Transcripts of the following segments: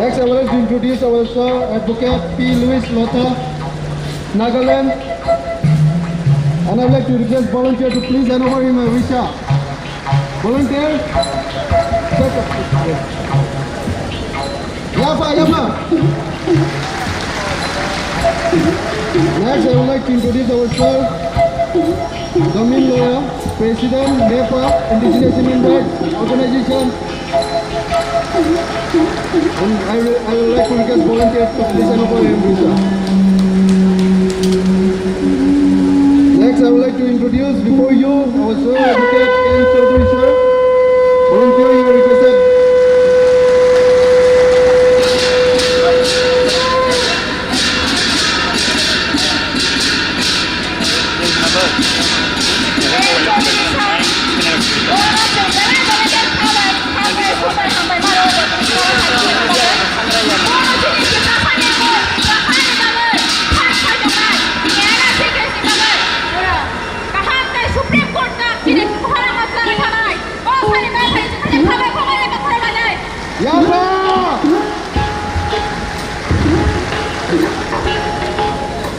Next, I would like to introduce our sir, Advocate P. Louis Lotha, Nagaland. And I would like to request volunteer to please hand over him a visa. Volunteer? Check up. Yapa. Next, I would like to introduce our sir, Damin Loya, President, NEPA, Indigenous Human Rights Organization. And I would like to request volunteers to please hand over him visa. Next, I would like to introduce before you our sir, Advocate N. Chaudhary sir. Volunteer, you are requested.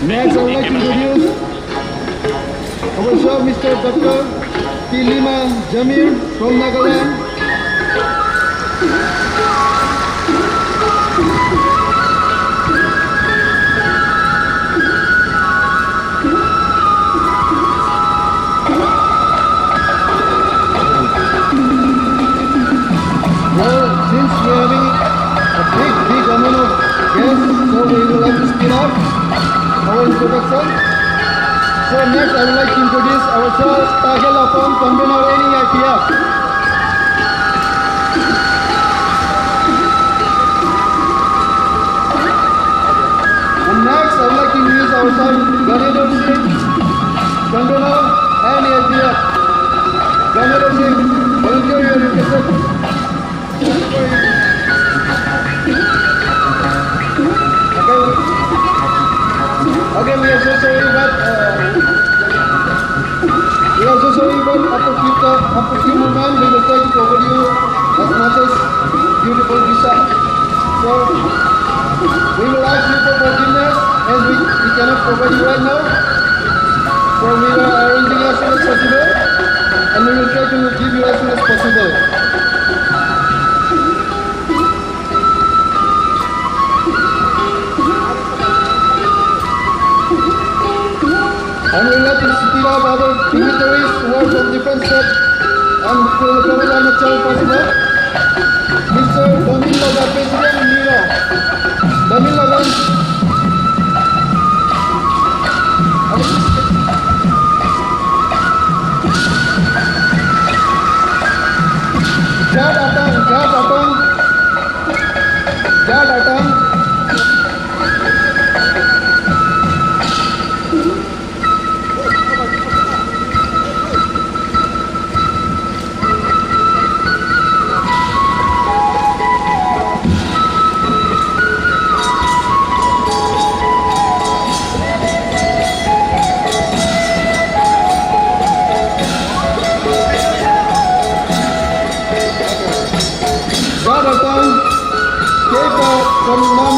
Next, I would like to introduce our sir, Mr. Dr. Tilima Jamir from Nagaland. Well, since we are having a big amount of guests, so we will have to speed up our introduction. So next, I would like to introduce our sir, Tahil Apam, convener NEIPF. And next, I would like to introduce our sir, Ganedar Singh, convener NEIPF. Ganedar Singh, volunteer your requested. Okay, we are so sorry, but after few moments, we will try to provide you as much as beautiful visa. So we will ask you for forgiveness as we cannot provide you right now. So we are arranging as soon as possible, and we will try to give you as soon as possible. And we will have to speed up other dignitaries who are from different states and will provide as much as possible. Mr. Damin Loya, President Nero. Damin Loya. Jad Atang. From Nam,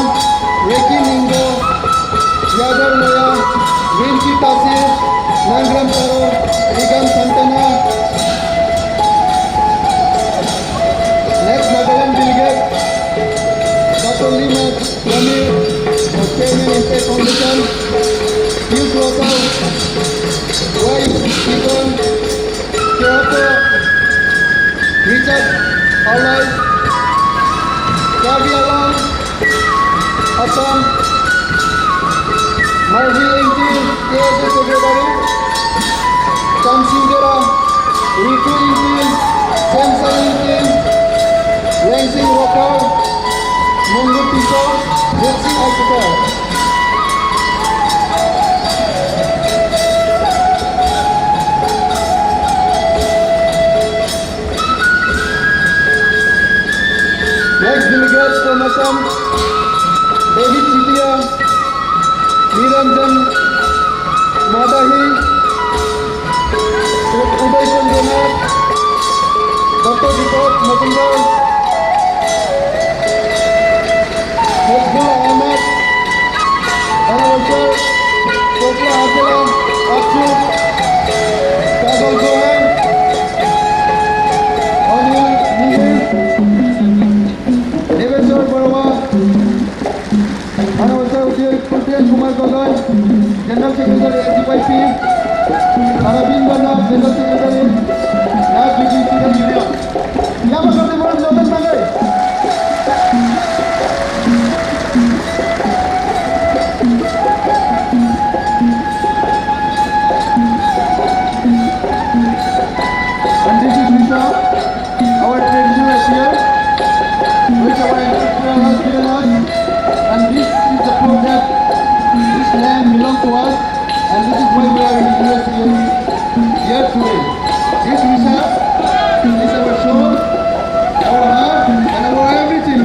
Reki Ningo, Yadar Loya, Vinci Tasir, Nangram Taro, Rigan Santana. Next, Nagaland delegate, Dr. Lima Lamir, Chairman Impact Foundation, Youth Local, Wife Stephen, Kyoto, Richard Alay, Kavi Alam, Assam, Marvi Engil, KS Secretary, Chamsingera, Ritu Engil, Samson Engil, Lansing Walker, Mungu Piso, Jetsi Alcata. Next delegates from Assam, David Chitia, Niranjan Madahi, Uday Chandra, Dr. Deepak Majumdar, Angela, Akshu, Kajal Johan, Anil Mihir, Deveshwar Barwa, Anawasa Udian Kumar Gogoy, General Secretary SDYP, Arvind Bana, General Secretary, Raj BGC India. Yang masuk di bawah jawatan tangan. And this is Lisa, our traditional here, which our ancestral has given us. And this is the proof that this land belongs to us. And this is why we are in the US here today. This Lisa is our soul, our heart, and our everything.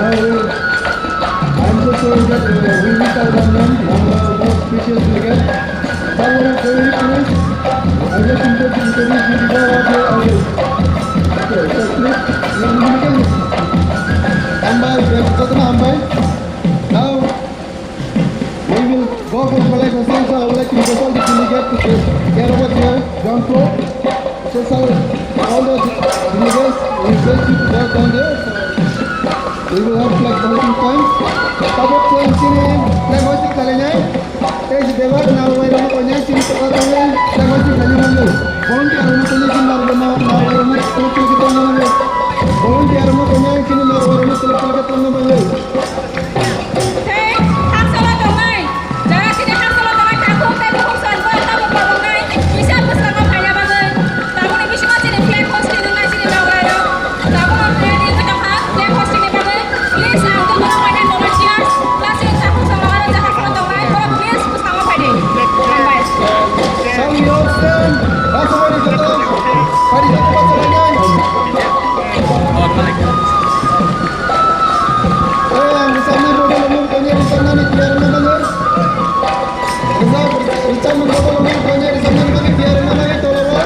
I'm so sorry that we missed out on them. More speeches again. But we are very pleased. I just wanted to introduce you to go out here again. Okay, so please, let me begin. Ambai, Ambai. Now, we will go for collect the sense. I would like to request all the delegates to get over here, ground floor. So, all the delegates, we request you to go down there. We will have flag hoisting time. Tapos po yung flag hoisting kalinya. Kaya si Dewa na uway mo ko niya sini pagkatawin flag hoisting kalinya mo. Volunteer mo ko niya sini narga na uway mo tulog kita mo. Volunteer mo ko niya sini narga mo tulog kita mo. Hey, hansala domai. Jangan sini hansala domai kaku tapi kursan buat tamu domai. Bisa pesan apa ya bagai. Tamu ni bisa sini flag hoisting dengan sini bagai. Tamu nak ni kita flag hoisting ni bagai. Please, untuk orang volunteers, kasih tahu sama orang jangan kalau domai. Kalau please bersama pada. Sampai. Some young stand. Langsung hari kita. Hari kita pasangannya. Di sana bodoh lumur punya di sana ni biar mana ni. Di sana bodoh lumur punya di sana ni biar mana ni tolong.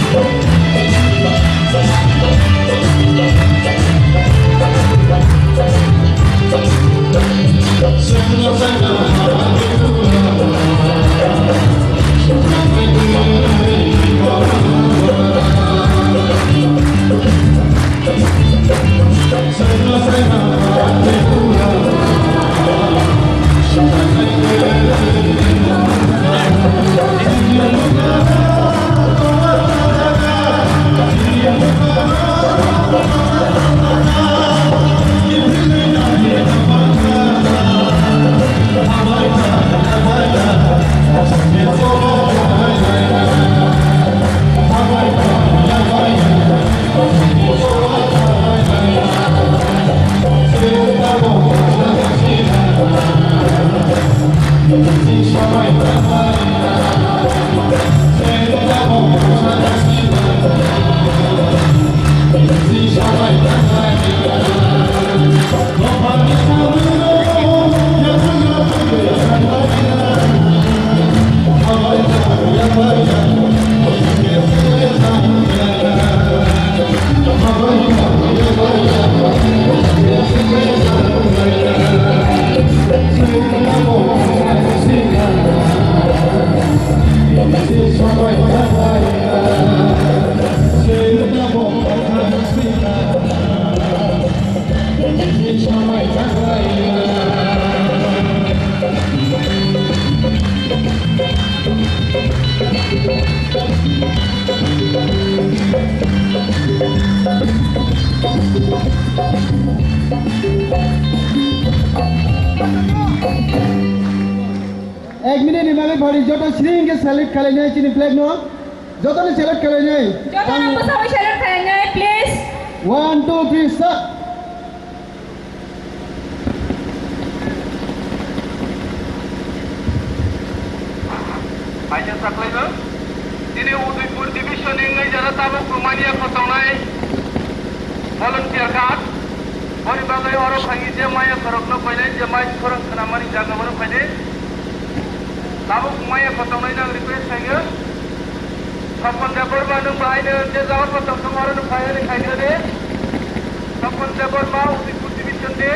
एक minute निमाले भरी जो तो श्री इनके select करे जाए चीनी flag no जो तो सेलेक्ट करे जाए जो तो नंबर सब सेलेक्ट करेंगे प्लीज 1 2 3 start आइजन साख्लायनो दिनै उदयपुर डिभिजननि नैजारा ताबुक रुमानिया फोसावनाय भलन्टियार कार्ड बरि बागै अरब फांगि जे माया खरकनो फैनाय जे माय खरक खानामानि जागामानो फैनाय ताबुक माया फोसावनाय नां रिक्वेस्ट खायो सपन देबर बानो बाहायनो जे जावा फोसावनो आरो फायनो खायनो दे सपन देबर बा उदयपुर डिभिजन दे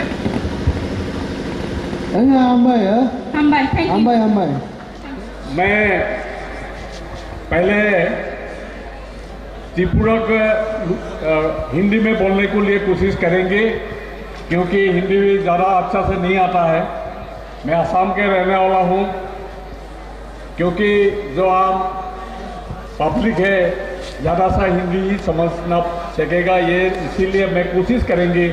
हम्बाई थैंक यू हम्बाई मैं पहले त्रिपुरा को हिंदी में बोलने को लिए कोशिश करेंगे क्योंकि हिंदी भी ज़्यादा अच्छा से नहीं आता है। मैं असम के रहने वाला हूँ क्योंकि जो आम पब्लिक है ज़्यादा सा हिंदी ही समझना सकेगा ये इसीलिए मैं कोशिश करेंगे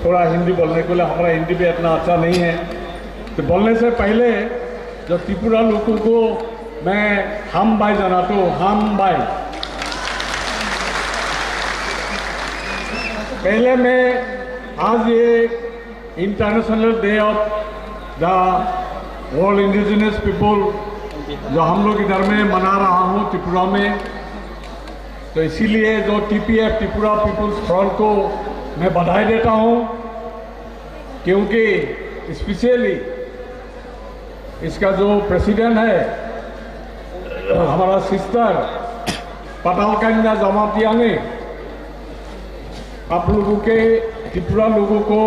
थोड़ा हिंदी बोलने के लिए। हमारा हिंदी भी इतना अच्छा नहीं है तो बोलने से पहले जो त्रिपुरा लोगों को मैं हम बाई जनाता हूँ। हम बाई पहले मैं आज ये international day of the world indigenous people जो हम लोग इधर में मना रहा हूँ त्रिपुरा में, तो इसीलिए जो TPF त्रिपुरा पीपल्स फ्रंट को मैं बधाई देता हूँ क्योंकि स्पेशली इसका जो प्रेसिडेंट है हमारा सिस्टर पटालकन्या जमातिया ने आप लोगों के त्रिपुरा लोगों को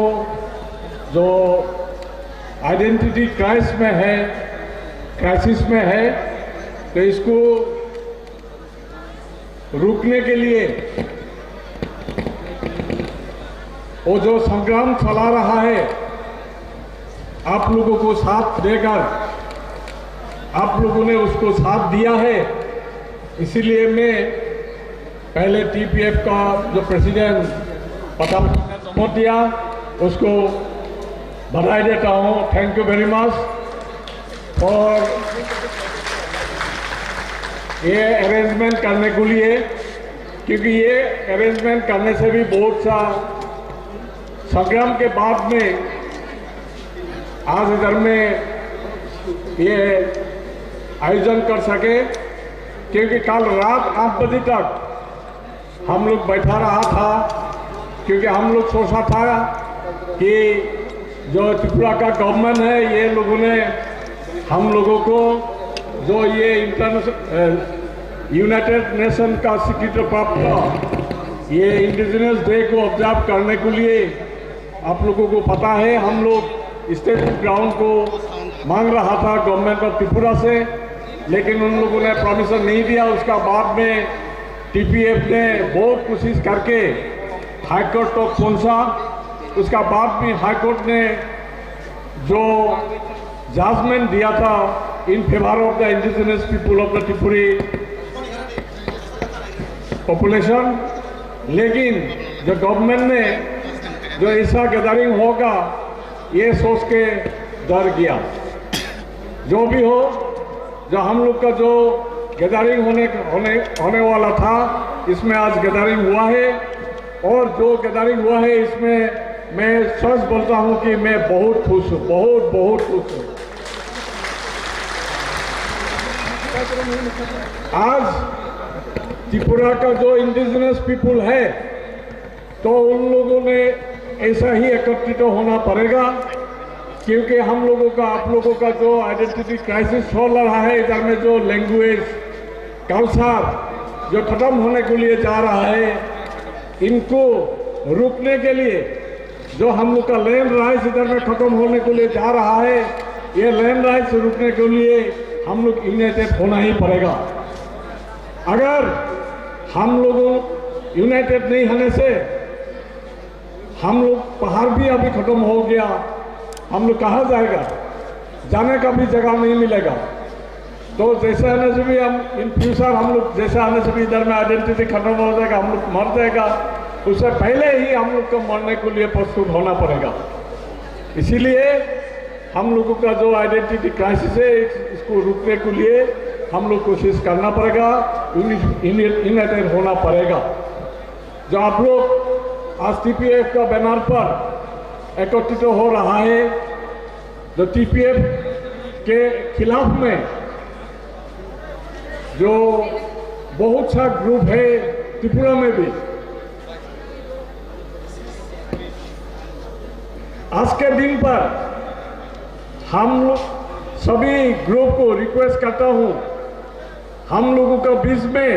जो आइडेंटिटी क्राइसिस में है तो इसको रोकने के लिए वो जो संग्राम चला रहा है आप लोगों को साथ देकर आप लोगों ने उसको साथ दिया है। इसीलिए मैं पहले TPF का जो प्रेसिडेंट पटालकन्या जमातिया उसको बधाई देता हूँ। थैंक यू वेरी मच और ये अरेंजमेंट करने के लिए, क्योंकि ये अरेंजमेंट करने से भी बहुत सा संग्राम के बाद में आज इधर में ये आयोजन कर सके, क्योंकि कल रात 8 बजे तक हम लोग बैठा रहा था क्योंकि हम लोग सोचा था कि जो त्रिपुरा का गवर्नमेंट है ये लोगों ने हम लोगों को जो ये यूनाइटेड नेशन का स्वीकृति प्राप्त ये इंडिजिनस डे को ऑब्जर्व करने के लिए आप लोगों को पता है हम लोग स्टेट ग्राउंड को मांग रहा था गवर्नमेंट ऑफ त्रिपुरा से, लेकिन उन लोगों ने परमिशन नहीं दिया। उसका बाद में टीपीएफ ने बहुत कोशिश करके हाईकोर्ट तक पहुंचा। उसका बाद में हाईकोर्ट ने जो जजमेंट दिया था in favour of the indigenous people of the Tripuri population, लेकिन जो गवर्नमेंट ने जो ऐसा गैदरिंग होगा ये सोच के डर गया। जो भी हो, जो हम लोग का जो गैदरिंग होने वाला था इसमें आज गैदरिंग हुआ है, और जो गैदरिंग हुआ है इसमें मैं सच बोलता हूं कि मैं बहुत खुश हूं, बहुत खुश हूं। आज त्रिपुरा का जो इंडिजिनस पीपल है तो उन लोगों ने ऐसा ही एकत्रित होना पड़ेगा, क्योंकि हम लोगों का आप लोगों का जो आइडेंटिटी क्राइसिस चल रहा है, इधर में जो लैंग्वेज कल्चर जो खत्म होने के लिए जा रहा है, इनको रोकने के लिए जो हम लोग का लैंड राइट्स इधर में खत्म होने के लिए जा रहा है, ये लैंड राइट्स रोकने के लिए हम लोग यूनाइटेड होना ही पड़ेगा। अगर हम लोगों यूनाइटेड नहीं होने से हम लोग पहाड़ भी अभी खत्म हो गया, हम लोग कहाँ जाएगा, जाने का भी जगह नहीं मिलेगा। तो जैसे आने से भी हम इन फ्यूचर हम लोग जैसे आने से भी इधर में आइडेंटिटी खत्म हो जाएगा, हम लोग मर जाएगा, उससे पहले ही हम लोग को मरने के लिए प्रस्तुत होना पड़ेगा। इसीलिए हम लोगों का जो आइडेंटिटी क्राइसिस है इसको रोकने के लिए हम लोग कोशिश करना पड़ेगा, यूनाइटेड होना पड़ेगा। जो आप लोग आज टीपीएफ का बैनर पर एकत्रित हो रहा है, जो टीपीएफ के खिलाफ में जो बहुत सा ग्रुप है त्रिपुरा में भी, आज के दिन पर हम लोग सभी ग्रुप को रिक्वेस्ट करता हूं, हम लोगों का बीच में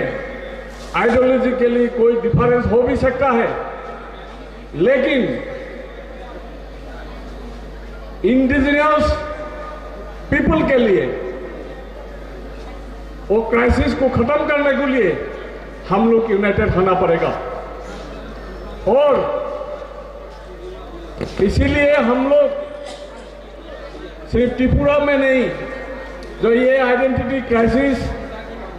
आइडियोलॉजी के लिए कोई डिफरेंस हो भी सकता है, लेकिन इंडिजिनियस पीपल के लिए वो क्राइसिस को खत्म करने के लिए हम लोग यूनाइटेड होना पड़ेगा। और इसीलिए हम लोग सिर्फ त्रिपुरा में नहीं, जो ये आइडेंटिटी क्राइसिस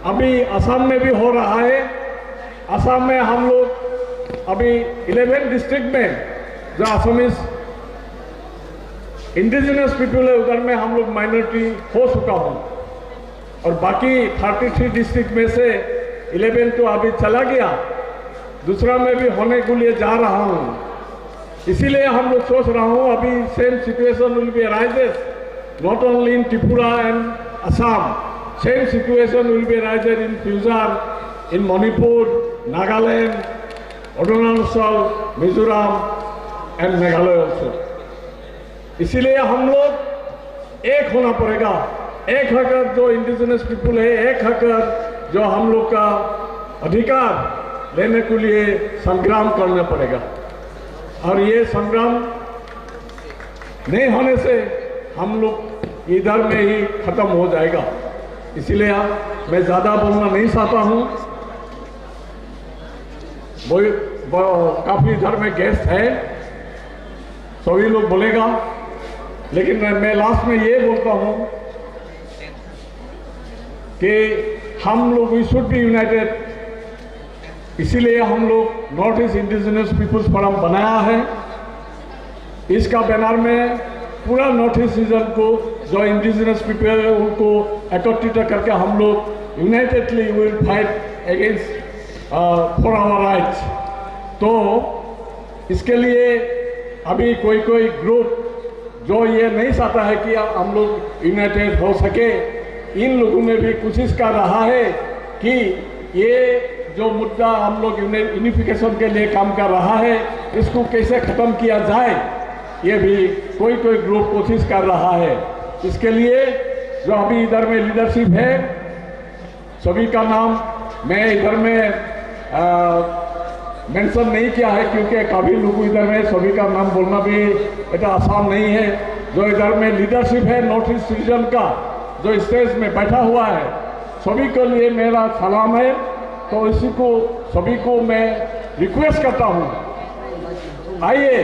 अभी असम में भी हो रहा है, असम में हम लोग अभी 11 डिस्ट्रिक्ट में जो असमीज इंडिजिनस पीपल है उधर में हम लोग माइनॉरिटी हो चुका हूं, और बाकी 33 डिस्ट्रिक्ट में से 11 तो अभी चला गया, दूसरा में भी होने के लिए जा रहा हूं। इसीलिए हम लोग सोच रहा हूं अभी same situation will be arises not only in Tripura and Assam, same situation will be arised in future in Manipur, Nagaland, Arunachal, Mizoram and Meghalaya also. इसीलिए हम लोग एक होना पड़ेगा, एक होकर जो इंडिजिनस पीपल है, एक होकर जो हम लोग का अधिकार लेने के लिए संग्राम करना पड़ेगा। और ये संग्राम नहीं होने से हम लोग इधर में ही खत्म हो जाएगा। इसलिए मैं ज़्यादा बोलना नहीं चाहता हूँ, काफ़ी इधर में गेस्ट है, सभी लोग बोलेगा, लेकिन मैं लास्ट में ये बोलता हूँ कि हम लोग वी शुड बी यूनाइटेड। इसीलिए हम लोग North East indigenous peoples forum बनाया है। इसका बैनर में पूरा नॉर्थ ईस्ट रीजन को जो इंडिजिनस पीपल है उनको एकत्रित करके हम लोग unitedly will fight against for our rights. तो इसके लिए अभी कोई ग्रुप जो ये नहीं चाहता है कि हम लोग यूनाइटेड हो सके, इन लोगों ने भी कोशिश कर रहा है कि ये जो मुद्दा हम लोग यूनिफिकेशन के लिए काम कर रहा है इसको कैसे ख़त्म किया जाए, ये भी कोई ग्रुप कोशिश कर रहा है। इसके लिए जो अभी इधर में लीडरशिप है सभी का नाम मैं इधर में मेंशन नहीं किया है क्योंकि काफ़ी लोग इधर में सभी का नाम बोलना भी इतना आसान नहीं है। जो इधर में लीडरशिप है नॉर्थ ईस्ट रीजन का जो स्टेज में बैठा हुआ है सभी के लिए मेरा सलाम है। तो इसी को सभी को मैं रिक्वेस्ट करता हूँ, आइए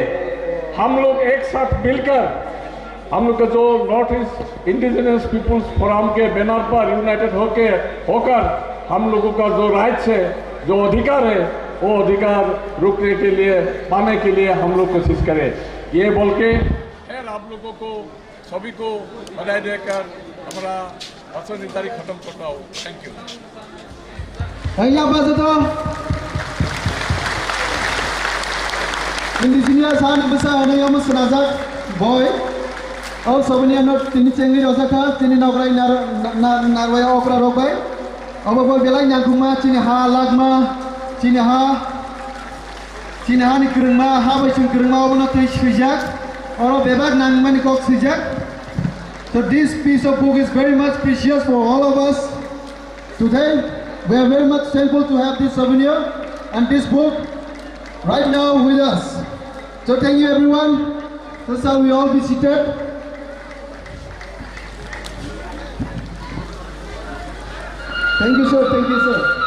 हम लोग एक साथ मिलकर हम लोग का जो North East indigenous peoples forum के बैनर पर यूनाइटेड होकर हम लोगों का जो राइट्स है जो अधिकार है वो अधिकार रोकने के लिए पाने के लिए हम लोग कोशिश करें। ये बोल के फिर आप लोगों को सभी को बधाई देकर हमारा भाषण निधारी खत्म करता हूँ। Thank you. Indigenous han besar ada yang senazak boy. Au sabnya no tini cengli rosaka tini nagrai narwaya opera robai. Au boy belai nyangkuma tini ha lagma tini ha ni kerma ha bai chung kerma au no tui sujak. Au bebak nangma ni kok sujak. So this piece of book is very much precious for all of us. Today we are very much thankful to have this souvenir and this book right now with us. So thank you everyone. So shall we all be seated? Thank you sir, thank you sir.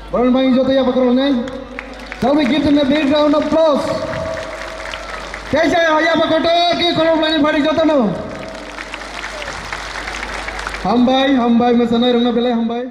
Orang main jodoh ya pakrolnya. Shall we give them a big round of applause? कैसे आया पकड़ो कि करो planning बड़ी जोतो no हामबाय मोसानाय रंना बेलाय हामबाय